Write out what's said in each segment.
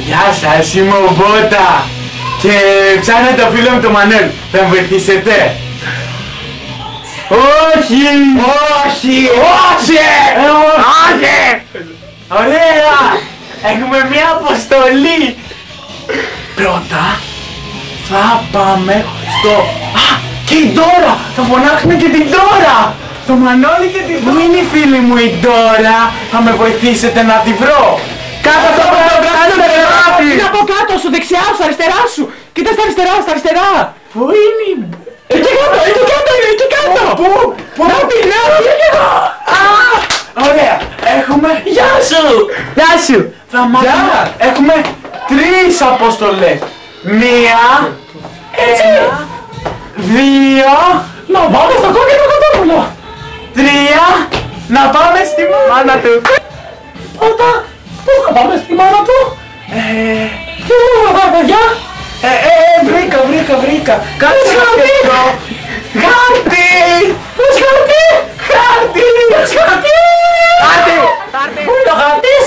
Γεια σας, είμαι ο Μπότα και ψάχνω το φίλο μου το Μανώλ. Θα μου βοηθήσετε? Όχι! Όχι! Όχι! Όχι! Ωραία! Έχουμε μια αποστολή! Πρώτα θα πάμε στο... Α! Και η Ντόρα! Θα φωνάξουμε και την Ντόρα! Το Μανώλη και την Ντόρα! Πού είναι η φίλη μου η Ντόρα? Θα με βοηθήσετε να τη βρω! Κάτω από το πράσινο τεράστιο! Είναι από κάτω σου, δεξιά σου, αριστερά σου! Κοίτα στα αριστερά, στα αριστερά! Πού είναι η... Εκεί κάτω, εκεί κάτω, εκεί κάτω! Πού? Να πει, Ωραία! Έχουμε... Γεια σου! Γεια σου! Θα μάθουμε... Έχουμε 3 αποστολές. 1, 1, 2... Να πάμε στο κόκκινο κοτόπουλο! 3... Να πάμε στη μάνα του. Πρώτα, πώς θα πάμε στη μάνα του? Τι μου θα πάμε, παιδιά? Βρήκα. Κάτσε να σκεφτώ. Χάρτη! Πώς χαρτί? Χάρτη! Πώς χαρτί? Πού είναι ο χάρτης?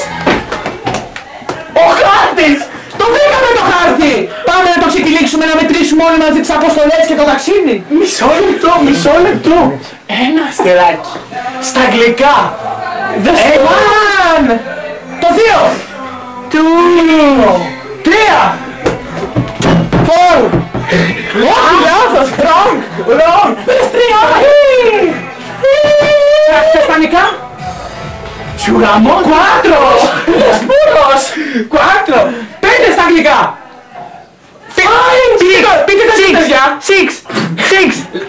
Ο χάρτης! Το βρήκαμε το χάρτη! Πάμε να το ξεκινήσουμε, να μετρήσουμε όλοι μαζί τις αποστολές και το ταξίδι. Μισό λεπτό. Ένα αστεράκι. Στα αγγλικά. One! Το 2! 2 3! 4! Όχι, λάθος! Wrong! Πες 3! Στα ισπανικά? Σου γαμώ. 4! Πες πούλος! 4! 5 στα αγγλικά! 5! Πείτε τα παιδιά! 6!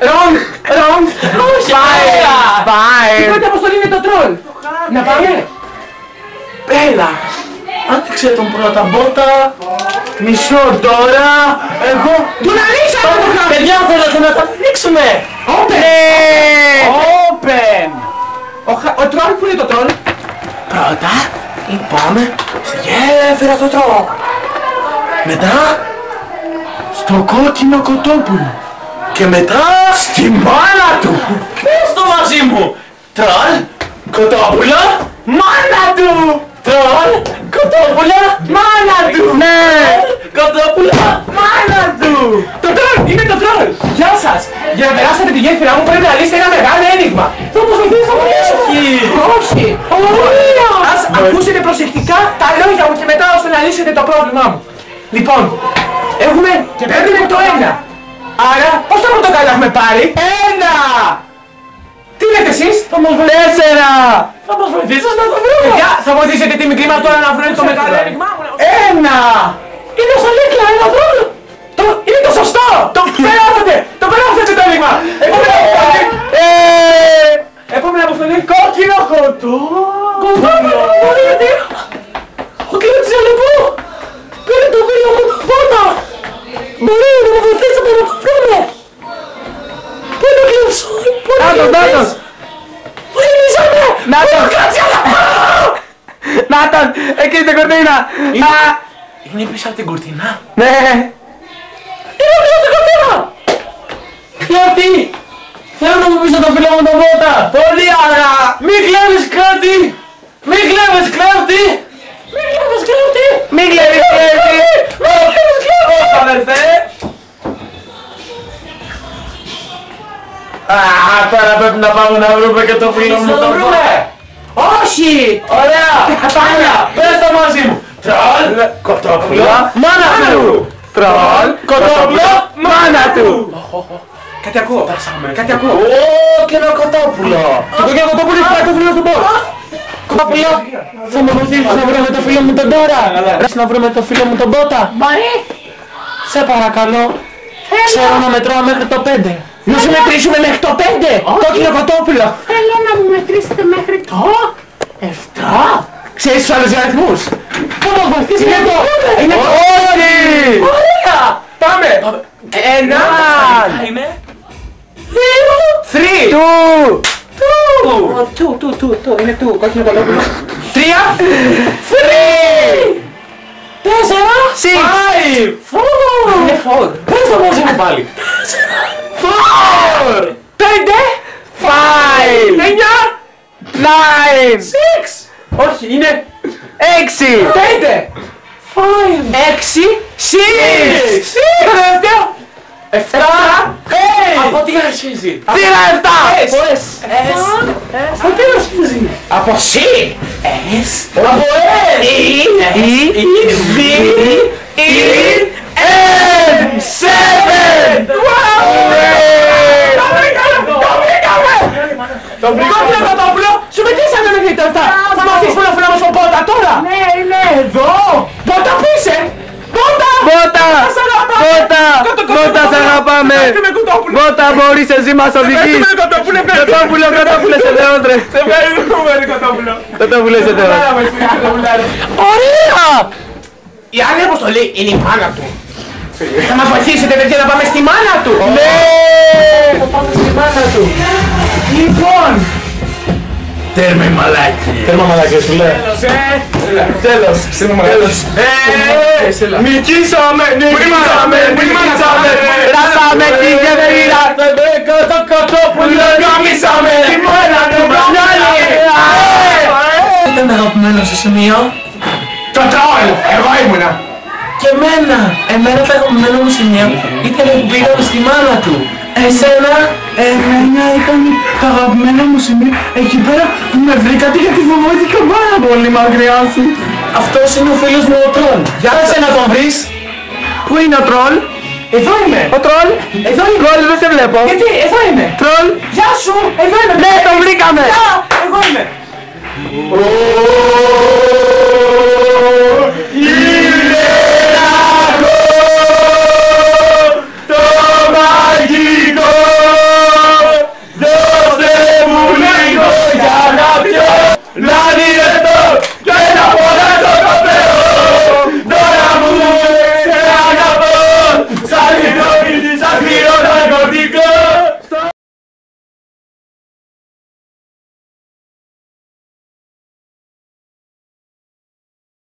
Wrong! Η πρώτη αποστολή είναι το τρόλ! Να πάμε! Έλα. Άνοιξε τον πρώτα Μπότα. Μισό τώρα. Εγώ... Του να ανοίξαμε το χάρτη! Παιδιά, θέλετε να τα ανοίξουμε. Open. Ο τρόλ, πού είναι το τρόλ? Πρώτα, πάμε στη γέφυρα το τρόλ. Μετά, στο κόκκινο κοτόπουλο. Και μετά, στη μάνα του. Πες το μαζί μου. Τρόλ, κοτόπουλο, μάνα του. Τρόλ, κοτόπουλο, μάνα του. Ναι. Κοτόπουλο, μάνα του. Το τρόλ! Είναι το τρόλ! Γεια σας! Για να περάσετε τη γέφυρά μου πρέπει να λύσετε ένα μεγάλο ένιγμα. Θα μας βοηθήσω να λύσω. Όχι! Ωραία! Ας ακούσετε προσεκτικά τα λόγια μου και μετά ώστε να λύσετε το πρόβλημά μου. Λοιπόν, έχουμε και παίρνουμε το 1. Άρα, πόσα πορτοκάλια έχουμε πάρει? 1! Τι λέτε εσείς? Θα μας βοηθήσετε. 4! Θα μας βοηθήσεις να το βρούμε. Παιδιά, θα βοηθήσετε τη μικρή μας τώρα να βρούμε το μεγάλο ένιγμά μου. 1! Είναι σαν λίκλα, ένα τρόλο! Είναι το σωστό! Το περάσατε το ένιγμα! Επόμενη αποστολή, κόκκινο κοτόπουλο! Ο κύριος Τζελεπού! Πήρε το φίλο μου το Μπότα! Μπορεί να μου βοηθήσετε να το βρούμε! Πού είναι ο κύριος Νάτος! Βοηθήσαμε! Νάτος! Νάτος! Εκεί στην κουρτίνα! Είναι πίσω από την κουρτίνα. Ναι! Είναι πίσω από την κουρτίνα! Κλάτη! Θέλω να μου πεις το φίλο μου τον Μπότα! Πολύ άρα! Μη κλέβεις Κλάτη! Μη κλέβεις Κλάτη! Μη κλέβεις Κλάτη! Όχι αδερφέ! Τώρα πρέπει να πάμε να βρούμε και το φίλο μου τον Μπότα! Όχι! Ωραία! Πάμε! Πες το μαζί μου! Τρόλ! Κοτόπουλο! Μάνα του! Τρόλ! Κοτόπουλο! Μάνα του! Κάτι ακούω! Κάτι ακούω! Και ένα κοτόπουλο! Το κόκκινο κοτόπουλο έχει πάει το φίλο του Μπότα! Κοτόπουλο! Θα με βοηθήσεις να βρούμε το φίλο μου τον Ντόρα! Να βρούμε το φίλο μου τον Μπότα! Μπορεί. Σε παρακαλώ! Ξέρω να μετράω μέχρι το 5! Να σου μετρήσουμε μέχρι το 5! Κόκκινο κοτόπουλο! Θέλω να μου μετρήσετε μέχρι το 7! Ξέρεις τους άλλους αριθμούς! Θα μας βοηθήσει είναι το! Είναι το! Όχι! Ωραία! Πάμε! 1! 2! 3! 2! Είναι 2! Κόκκινο κοτόπουλο! 3! 3! 4! 6! 4! Είναι 4! Πες το μαζί μου πάλι! 4! 5! 5! 9! 9! 6! Όχι, είναι 6! 5! 4! 6, συν. Και το τελευταίο. 7. Από τι αρχίζει? Τι είναι 7! Από τι αρχίζει? Από C. Από S. Το βρήκαμε! Σου μετρήσαμε μέχρι τώρα! Θα μ' αφήσεις να φέραμε στον Πότα τώρα! Ναι, είναι εδώ. Πότα που είσαι! Πότα! Μπότα! Μπότα! Μπότα, σ' αγαπάμε! Μπότα, μπορείς, εσύ μας οδηγείς! Κοτόπουλο, σε Θεό, ρε! Σε ευχαριστούμε, Κοτόπουλο! Κοτόπουλο, σε Θεό! Ωραία! Η άλλη αποστολή είναι η μάνα του. Θα μας βοηθήσετε, παιδιά, να πάμε στη μάνα του! Ναι! Θα πάμε στη μάνα του! Λοιπόν! Τέρμα μαλάκι! Τέρμα μαλάκες, σου λέω. Τέλος! Τέρμα μαλάκες. Νικήσαμε! Ράσαμε τη γεβερίδα! Το κοτόπουλο γάμισαμε! Τη μάνα του μπρανιάλι! Ήταν αγαπημένο στο σημείο. Το τρόλ! Εγώ ήμουνα! Και εμένα το αγαπημένο μου σημείο ήταν που πήγαμε στη μάνα του. Εσένα? Εμένα ήταν το αγαπημένο μου σημείο εκεί πέρα που με βρήκατε γιατί φοβήθηκα πάρα πολύ μακριά σου. Αυτός είναι ο φίλος μου ο Τρόλ. Για να τον βρεις. Πού είναι ο τρόλ? Εδώ είμαι. Ο τρόλ? Εδώ είμαι. Τρόλ, δεν σε βλέπω. Γιατί, εδώ είμαι. Τρόλ? Γεια σου. Εδώ είμαι. Ναι, τον βρήκαμε. Γεια, εγώ είμαι.